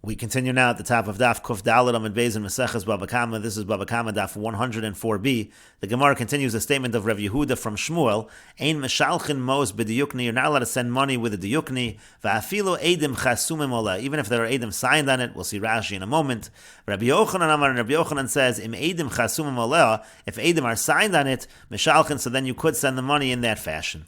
We continue now at the top of Daf Kuf Dalet Amud Beis in Meseches Bava Kamma. This is Bava Kamma Daf 104b. The Gemara continues the statement of Rav Yehuda from Shmuel. Ein meshalchin mos b'diyukni. You're not allowed to send money with a diyukni. Va'afilo edim chasumim ola. Even if there are edim signed on it. We'll see Rashi in a moment. Rabbi Yochanan Amar, and Rabbi Yochanan says, Im edim chasumim ola. If edim are signed on it, meshalchin, so then you could send the money in that fashion.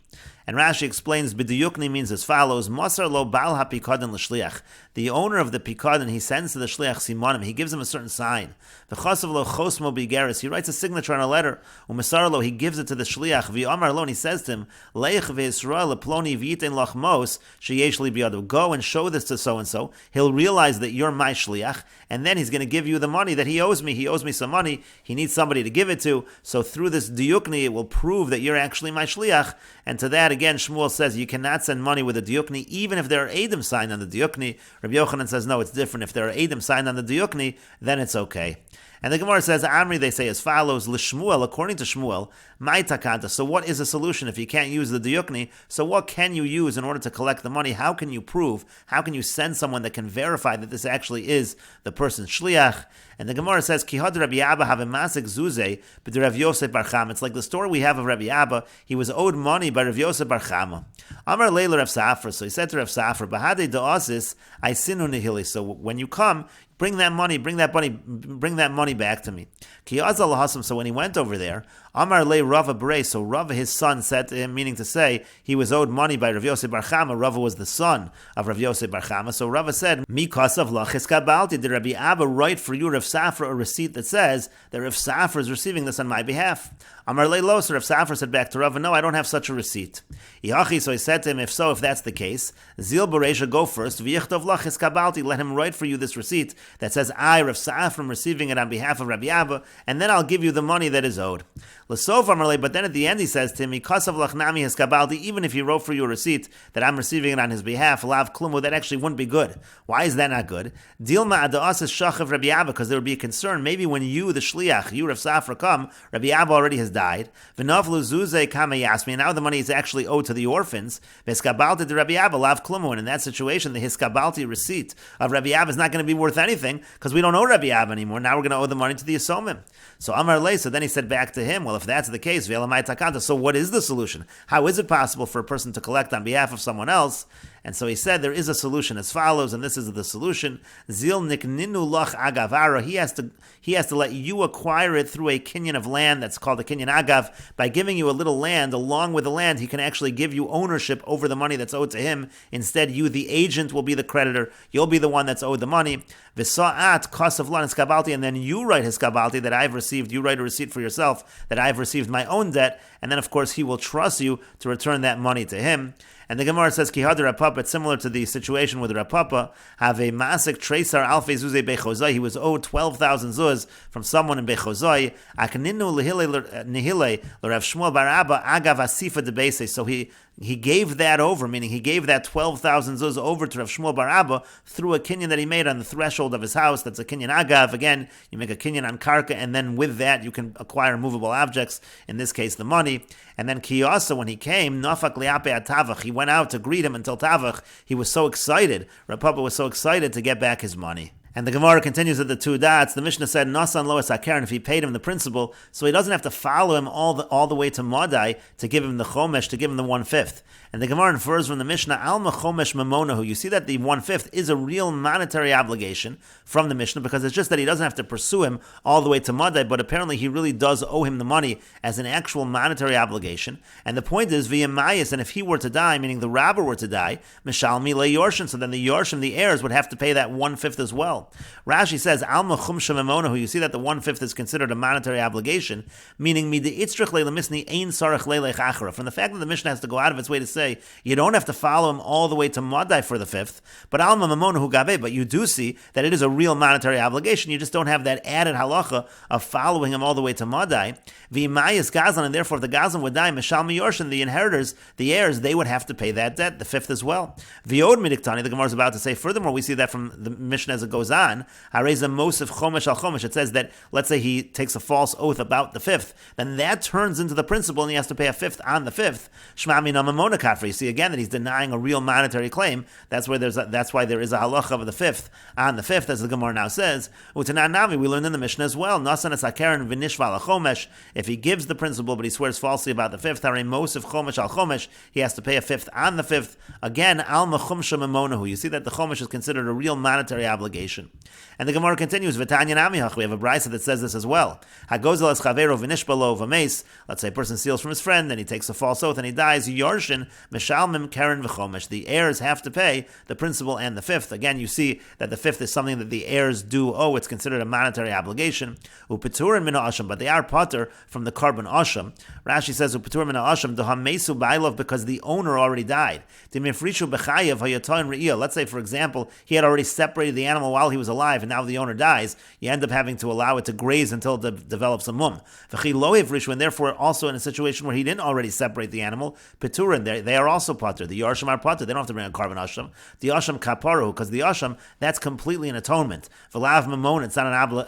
And Rashi explains, b'diyukni means as follows, Masar lo bal ha-pikadon l'shliach. The owner of the pikadon, he sends to the shliach simonim, he gives him a certain sign. V'chasav lo chosmo b'igeris, he writes a signature on a letter. U'masar lo, he gives it to the shliach. V'yamar lo, he says to him, Leich v'Yisrael leploni v'yitein lach mos, sheyesh li b'yado. Go and show this to so-and-so. He'll realize that you're my shliach, and then he's going to give you the money that he owes me. He owes me some money. He needs somebody to give it to. So through this diyukni, it will prove that you're actually my shliach. And to that, again, Shmuel says you cannot send money with a diyukni, even if there are edim signed on the diyukni. Rabbi Yochanan says, no, it's different. If there are edim signed on the diyukni, then it's okay. And the Gemara says, Amri, they say as follows, L'Shmuel, according to Shmuel, my takanta. So what is a solution if you can't use the diyukni? So what can you use in order to collect the money? How can you prove? How can you send someone that can verify that this actually is the person's shliach? And the Gemara says, Kihad Rabbi Abba have a masik zuze, but Rav Yosef bar Chama. It's like the story we have of Rabbi Abba. He was owed money by Rav Yosef bar Chama. Amar Leila Rav Safra. So he said to Rav Safra, Bahade da'asis, I sinu nihili. So when you come, bring that money back to me. So when he went over there, Amar le Rava B'rei, so Rava, his son, said to him, meaning to say, he was owed money by Rav Yosef bar Chama. Rava was the son of Rav Yosef bar Chama. So Rava said, Mi kasav lachis kabalti, did Rabbi Abba write for you, Rav Safra, a receipt that says that Rav Safra is receiving this on my behalf? Amar le lo, so Rav Safra said back to Rava, no, I don't have such a receipt. Yachi, so he said to him, if that's the case, Zil Bereisha, go first, v'yichtov lachis kabalti, let him write for you this receipt that says, I, Rav Safra, am receiving it on behalf of Rabbi Abba, and then I'll give you the money that is owed. But then at the end he says to him, even if he wrote for you a receipt that I'm receiving it on his behalf, lav klumu, that actually wouldn't be good. Why is that not good? Dilma ada'as shachav Rabbi Abba, because there would be a concern. Maybe when you, the shliach, you Rav Safra, come, Rabbi Abba already has died. V'navlu zuze Kamma yasmi, and now the money is actually owed to the orphans. V'eskabalti de Rabbi Abba lav klumu, and in that situation, the hiskabalti receipt of Rabbi Abba is not going to be worth anything because we don't owe Rabbi Abba anymore. Now we're going to owe the money to the Yisomim. So Amar Le, so then he said back to him, well, if that's the case, so what is the solution? How is it possible for a person to collect on behalf of someone else? And so he said there is a solution as follows, and this is the solution. Zil nikninu lach agavara. He has to let you acquire it through a kinyan of land that's called a kinyan agav. By giving you a little land, along with the land, he can actually give you ownership over the money that's owed to him. Instead, you, the agent, will be the creditor. You'll be the one that's owed the money. V'sa'at kasav lan eskabalti, and then you write hiskabalti that I've received. You write a receipt for yourself that I've received my own debt, and then of course he will trust you to return that money to him. And the Gemara says, Ki hadar Rapapa, it's similar to the situation with Rapapa, have a masik tresar alfei zuzei bechozai. He was owed 12,000 zuz from someone in bechozai. Akninu nihile l'Rav Shmuel bar Abba agav asifa de beise. So he gave that over, meaning he gave that 12,000 zuz over to Rav Shmuel bar Abba through a kinyan that he made on the threshold of his house. That's a kinyan agav. Again, you make a kinyan on karka, and then with that you can acquire movable objects, in this case the money. And then Kiyasa, when he came, nafak liape atavach, he went out to greet him until Tavach. He was so excited. Rav Papa was so excited to get back his money. And the Gemara continues at the two dots. The Mishnah said, Nasan loas hakaren, if he paid him the principal, so he doesn't have to follow him all the way to Madai to give him the chomesh, to give him the 1/5. And the Gemara infers from the Mishnah, Alma chomesh mamonahu. You see that the 1/5 is a real monetary obligation from the Mishnah, because it's just that he doesn't have to pursue him all the way to Madai, but apparently he really does owe him the money as an actual monetary obligation. And the point is, v'yamayis, and if he were to die, meaning the robber were to die, mishalmi le yorshin, so then the yorshim, the heirs, would have to pay that 1/5 as well. Rashi says, Alma chumsha mamonahu. You see that the 1/5 is considered a monetary obligation, meaning mid'itzrich le'lemisni ein sarach le'lech achara. From the fact that the Mishnah has to go out of its way to say you don't have to follow him all the way to Madai for the 5th, but Alma mamonahu gabe. But you do see that it is a real monetary obligation. You just don't have that added halacha of following him all the way to Madai. V'imayis gazlan, and therefore if the gazlan would die, mishal miyorshin, the inheritors, the heirs, they would have to pay that debt, the 5th as well. V'yod midiktani, the Gemara is about to say. Furthermore, we see that from the Mishnah as it goes goes on, Hareza Mosif Chomesh al Chomesh, it says that, let's say he takes a false oath about the fifth, then that turns into the principal and he has to pay a fifth on the fifth. Shmami Namamona Kafri. You see again that he's denying a real monetary claim. That's why there is a halacha of the fifth on the fifth, as the Gemara now says. Utanan Nami, we learned in the Mishnah as well. Nasan es hakeren v'nishva al chomesh. If he gives the principal but he swears falsely about the fifth, Harei Mosif Chomesh al Chomesh, he has to pay a fifth on the fifth. Again, al mechumsha memonahu. You see that the chomesh is considered a real monetary obligation. And the Gemara continues, V'tanya namihach, we have a brisa that says this as well. Hagozel es chavero v'nishbalo v'meis. Let's say a person steals from his friend and he takes a false oath and he dies. Yorshin meshalmim keren v'chomesh. The heirs have to pay the principal and the fifth. Again, you see that the fifth is something that the heirs do owe. It's considered a monetary obligation. Upeturin mina asham, but they are pater from the carbon asham. Rashi says upeturin mina asham dohamesu ba'ilov, because the owner already died. Dimifrishu b'chayev hayatoin re'iyah. Let's say, for example, he had already separated the animal while he was alive, and now the owner dies. You end up having to allow it to graze until it develops a mum. V'chi lo hivrishu, and therefore also in a situation where he didn't already separate the animal, peturin, they are also pater. The yarsham are pater. They don't have to bring a carbon asham. The asham kaparu, because the asham, that's completely an atonement. V'lav mamon,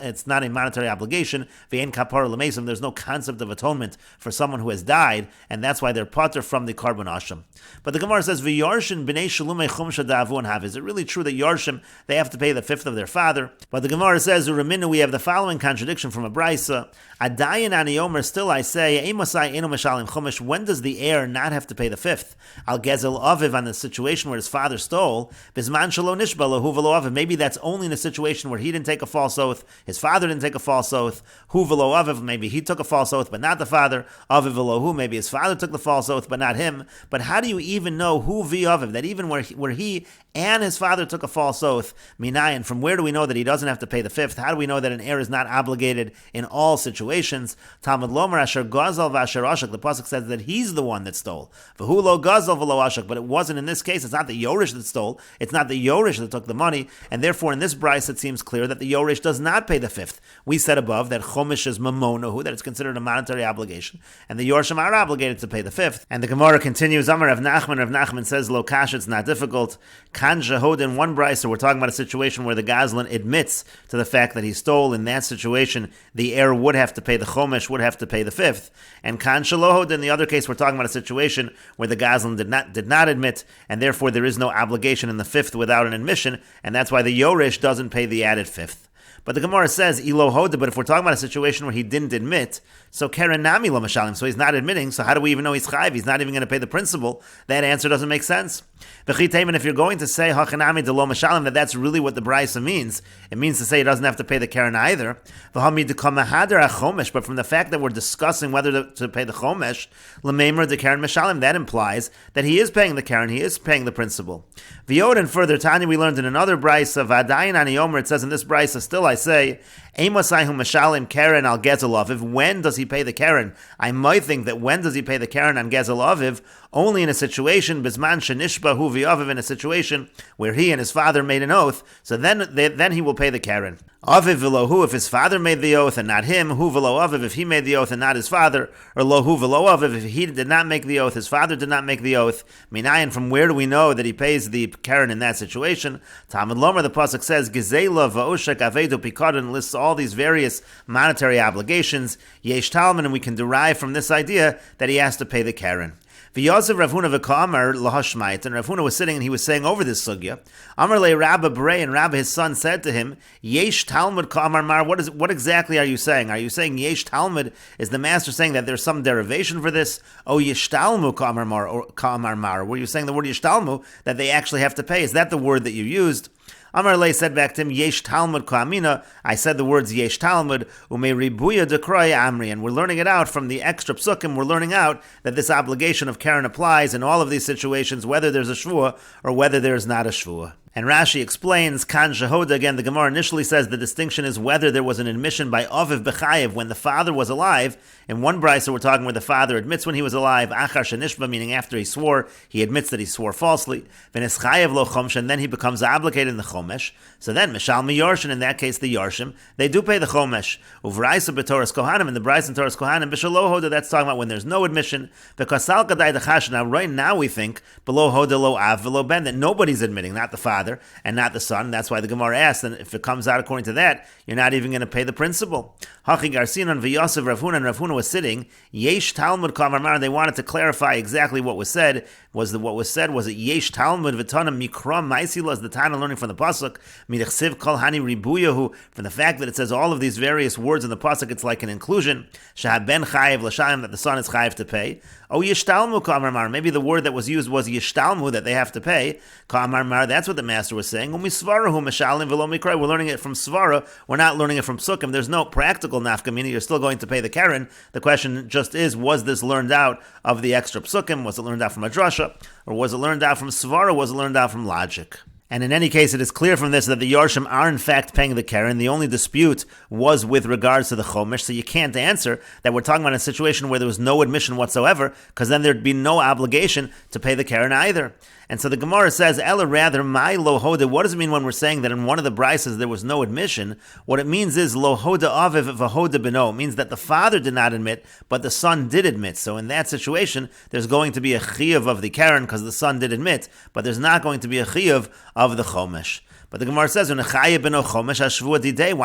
it's not a monetary obligation. V'en kaparu l'mesim, there's no concept of atonement for someone who has died, and that's why they're pater from the carbon asham. But the Gemara says, V'yarshin b'nei shalumei chumsha da'avun hav. Is it really true that yarshim, they have to pay the fifth of their father? But the Gemara says, Uraminu, we have the following contradiction from a brisa. Adayin ani omer, still I say, Eimasai eno meshalim chumash, when does the heir not have to pay the fifth? Al gezel aviv, on the situation where his father stole, Bizman shalo nishba lahu v'lo aviv. Maybe that's only in a situation where he didn't take a false oath, his father didn't take a false oath, hu v'lo aviv, maybe he took a false oath, but not the father, aviv v'lo hu, maybe his father took the false oath, but not him. But how do you even know who v'aviv, that even where he and his father took a false oath, minayin, from where do we know that he doesn't have to pay the fifth? How do we know that an heir is not obligated in all situations? Talmud lomer asher gazal v'asher ashak, the pasuk says that he's the one that stole. V'hu lo gazal v'lo ashak, but it wasn't in this case. It's not the Yorish that stole. It's not the Yorish that took the money, and therefore in this brisa it seems clear that the Yorish does not pay the fifth. We said above that chomish is mamonahu, that it's considered a monetary obligation, and the Yorshim are obligated to pay the fifth. And the Gemara continues, Amar Rav Nachman says, lo kash, it's not difficult. Kan jahod, in one brisa we're talking about a situation where the Gazlan admits to the fact that he stole. In that situation, the heir would have to pay the chomish, would have to pay the fifth. And kan shalohod, in the other case, we're talking about a situation where the Gazlan did not admit, and therefore there is no obligation in the fifth without an admission, and that's why the Yorish doesn't pay the added fifth. But the Gemara says, Ilo hoda, but if we're talking about a situation where he didn't admit, so Keren Nami lo mashalim, so he's not admitting, so how do we even know he's chayv? He's not even going to pay the principal. That answer doesn't make sense. And if you're going to say Hachanami de lo mashalim, that that's really what the brisa means, it means to say he doesn't have to pay the Keren either. But from the fact that we're discussing whether to pay the chomesh, l'meimer de Keren mashalim, that implies that he is paying the Keren, he is paying the principal. V'yod, and further, Tanya, we learned in another brisa, V'adayin ani omer, it says in this brisa, still I say, Eimasai hu mashalim Keren al gezel aviv. When does he pay the Keren? I might think that when does he pay the Keren on gezel aviv? Only in a situation, bizman shenishba hu v'aviv, in a situation where he and his father made an oath, so then he will pay the Keren. Aviv v'lo hu, if his father made the oath and not him, hu v'lo aviv, if he made the oath and not his father, or lo hu v'lo aviv, if he did not make the oath, his father did not make the oath. Minayin, from where do we know that he pays the Keren in that situation? Talmud lomer, the pasuk says, Gezela v'oshek avedu pikadon, lists all these various monetary obligations, yesh talman, and we can derive from this idea that he has to pay the Keren. V'yazav Rav Huna v'ka'amar lahashmait, and Rav Huna was sitting and he was saying over this sugya. Amar le Rabba Berei, and Rabba his son said to him, Yesh Talmud ka'amar mar. What exactly are you saying? Are you saying Yesh Talmud? Is the master saying that there's some derivation for this? Oh, Yishtalmu ka'amar mar, or ka'amar mar. Were you saying the word Yishtalmu, that they actually have to pay? Is that the word that you used? Amar Lei said back to him, Yesh Talmud Ka'amina. I said the words Yesh Talmud, Ume Ribuya Dekroy Amri, and we're learning it out from the extra psukim. We're learning out that this obligation of Keren applies in all of these situations, whether there's a shvua or whether there's not a shvua. And Rashi explains, Kan Shahoda, again, the Gemara initially says the distinction is whether there was an admission by Aviv B'chayev when the father was alive. In one brisa we're talking where the father admits when he was alive, Achar Shenishba, meaning after he swore, he admits that he swore falsely. V'nes Chayev lo Chomesh, and then he becomes obligated in the Chomesh. So then, Mishal Mi Yorshin, in that case the Yorshim, they do pay the Chomesh. Uvraisa B'Toras Kohanim, in the brisa in Toras Kohanim, B'Shalo Hoda, that's talking about when there's no admission. Because Sal Kadai Dechash, now right now we think, Below Hoda lo Av V'lo Ben, that nobody's admitting, not the father. father and not the son. That's why the Gemara asked, and if it comes out according to that, you're not even going to pay the principal. Hachi Garsinon v'Yosef Rav Huna, and Rav Huna was sitting. Yesh Talmud Kamar, they wanted to clarify exactly what was said. Was it Yesh Talmud v'Tanam Mikra Maisilas, the Tana learning from the pasuk Midachsiv Kol Hani Ribuyahu, from the fact that it says all of these various words in the pasuk, it's like an inclusion. Shahab Ben Chayev L'Shayim, that the son is chayev to pay. Oh, Yishtalmu Kamar, maybe the word that was used was Yishtalmu, that they have to pay. Kamar, that's what the master was saying. We're learning it from Svara. We're not learning it from Sukkim. There's no practical nafkamina. You're still going to pay the Karen. The question just is, was this learned out of the extra Psukim? Was it learned out from a drasha? Or was it learned out from Svara? Was it learned out from logic? And in any case, it is clear from this that the Yarshim are in fact paying the Karen. The only dispute was with regards to the Chomesh, so you can't answer that we're talking about a situation where there was no admission whatsoever, because then there'd be no obligation to pay the Karen either. And so the Gemara says, Ella rather, my lohoda, what does it mean when we're saying that in one of the brises there was no admission? What it means is lohoda aviv v'hoda beno. It means that the father did not admit, but the son did admit. So in that situation, there's going to be a chiyuv of the Karen because the son did admit, but there's not going to be a chiyuv of the Chomesh. But the Gemara says, why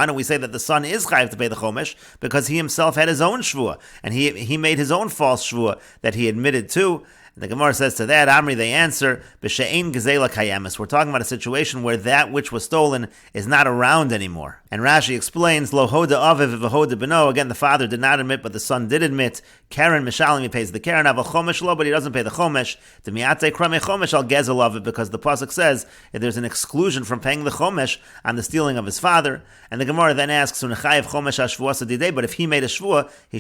don't we say that the son is chayiv to pay the chomesh? Because he himself had his own shvua, and he made his own false shvua that he admitted to. The Gemara says to that, Amri, they answer, B'she'ein gezela kayemis. We're talking about a situation where that which was stolen is not around anymore. And Rashi explains, Lo hoda aviv v'hoda beno. Again, the father did not admit, but the son did admit. Karen mishalim, he pays the Karen. Av chomesh lo, but he doesn't pay the chomesh. The mi'ate krame chomesh al gezel of it, because the pasuk says that there's an exclusion from paying the chomesh on the stealing of his father. And the Gemara then asks, Unechayev chomesh hashvuah sadidei. But if he made a shvuah, he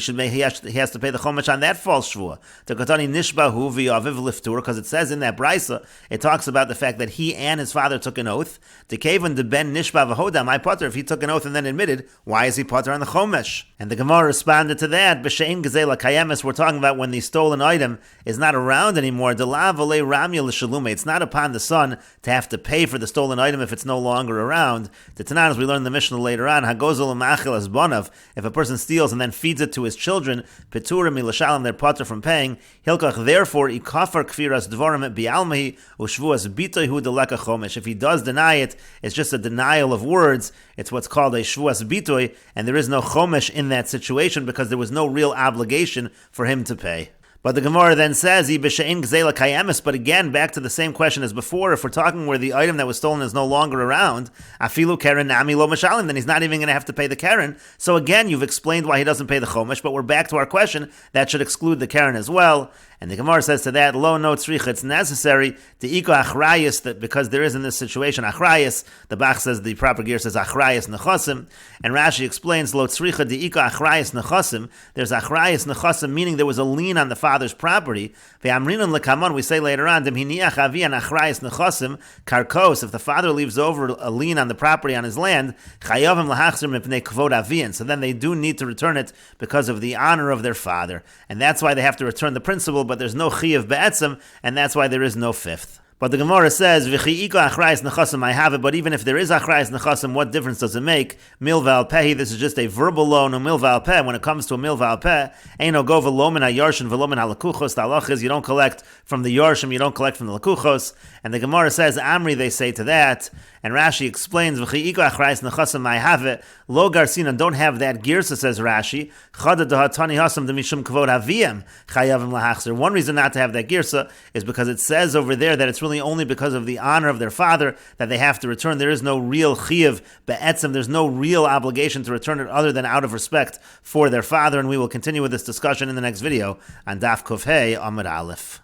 has to pay the chomesh on that false shvuah. Tekatani nishbahu v'yaviv liftur, because it says in that brisa, it talks about the fact that he and his father took an oath. Tekevon de ben nishba v'hoda, my potter, if he took an oath and then admitted, why is he potter on the chomesh? And the Gemara responded to that, B'she'ein gezela kayemis, we're talking about when the stolen item is not around anymore. De la v'le ramya l'shalume, it's not upon the son to have to pay for the stolen item if it's no longer around. The Tanan, as we learn in the Mishnah later on, hagozel ma'achil as bonav, if a person steals and then feeds it to his children, peturim milashalim, they're potter from paying. Hilkach, therefore, ikafar kfiras dvorim bi'almahi ushvuas bitoihu deleka chomesh. If he does deny it, it's just a denial of words. It's what's called a shvuas bitoy, and there is no chomesh in that situation because there was no real obligation for him to pay. But the Gemara then says, but again, back to the same question as before, if we're talking where the item that was stolen is no longer around, afilu keren nami lo mashalim, then he's not even going to have to pay the keren. So again, you've explained why he doesn't pay the chomesh, but we're back to our question, that should exclude the keren as well. And the Gemara says to that, lo no tzricha, it's necessary to iko achrayis, that because there is in this situation achrayis, the Bach says, the proper gear says achrayis nechosim, and Rashi explains, lo tzricha de iko achrayis nechosim, there's achrayis nechosim, meaning there was a lien on the father's property. Ve'amrinon lekamon, we say later on, demhiniach avi an achrayis nechosim, karkos, if the father leaves over a lien on the property on his land, chayavim lahachzir mipnei kvod avin, so then they do need to return it because of the honor of their father. And that's why they have to return the principal, but there's no chiyuv be'etzem, and that's why there is no fifth. But the Gemara says, "V'chi iko achrayis nechasim." I have it, but even if there is achrayis nechasim, what difference does it make? Milva al pehi. This is just a verbal loan. No milva al peh. When it comes to a milva al peh, eino go v'lomin hayarshin v'lomin halakuchos. The halach is you don't collect from the yarshim, you don't collect from the lakuchos. And the Gemara says, Amri, they say to that. And Rashi explains, "V'chi iko achrayis nechasim." I have it. Lo garsina, don't have that girsa, says Rashi. Chada dahatani hasam demishum kvod haviem chayavim lahachzer. One reason not to have that girsa is because it says over there that it's really only because of the honor of their father that they have to return. There is no real chiyuv be'etzem. There's no real obligation to return it other than out of respect for their father. And we will continue with this discussion in the next video on Daf Kufhei Amud Aleph.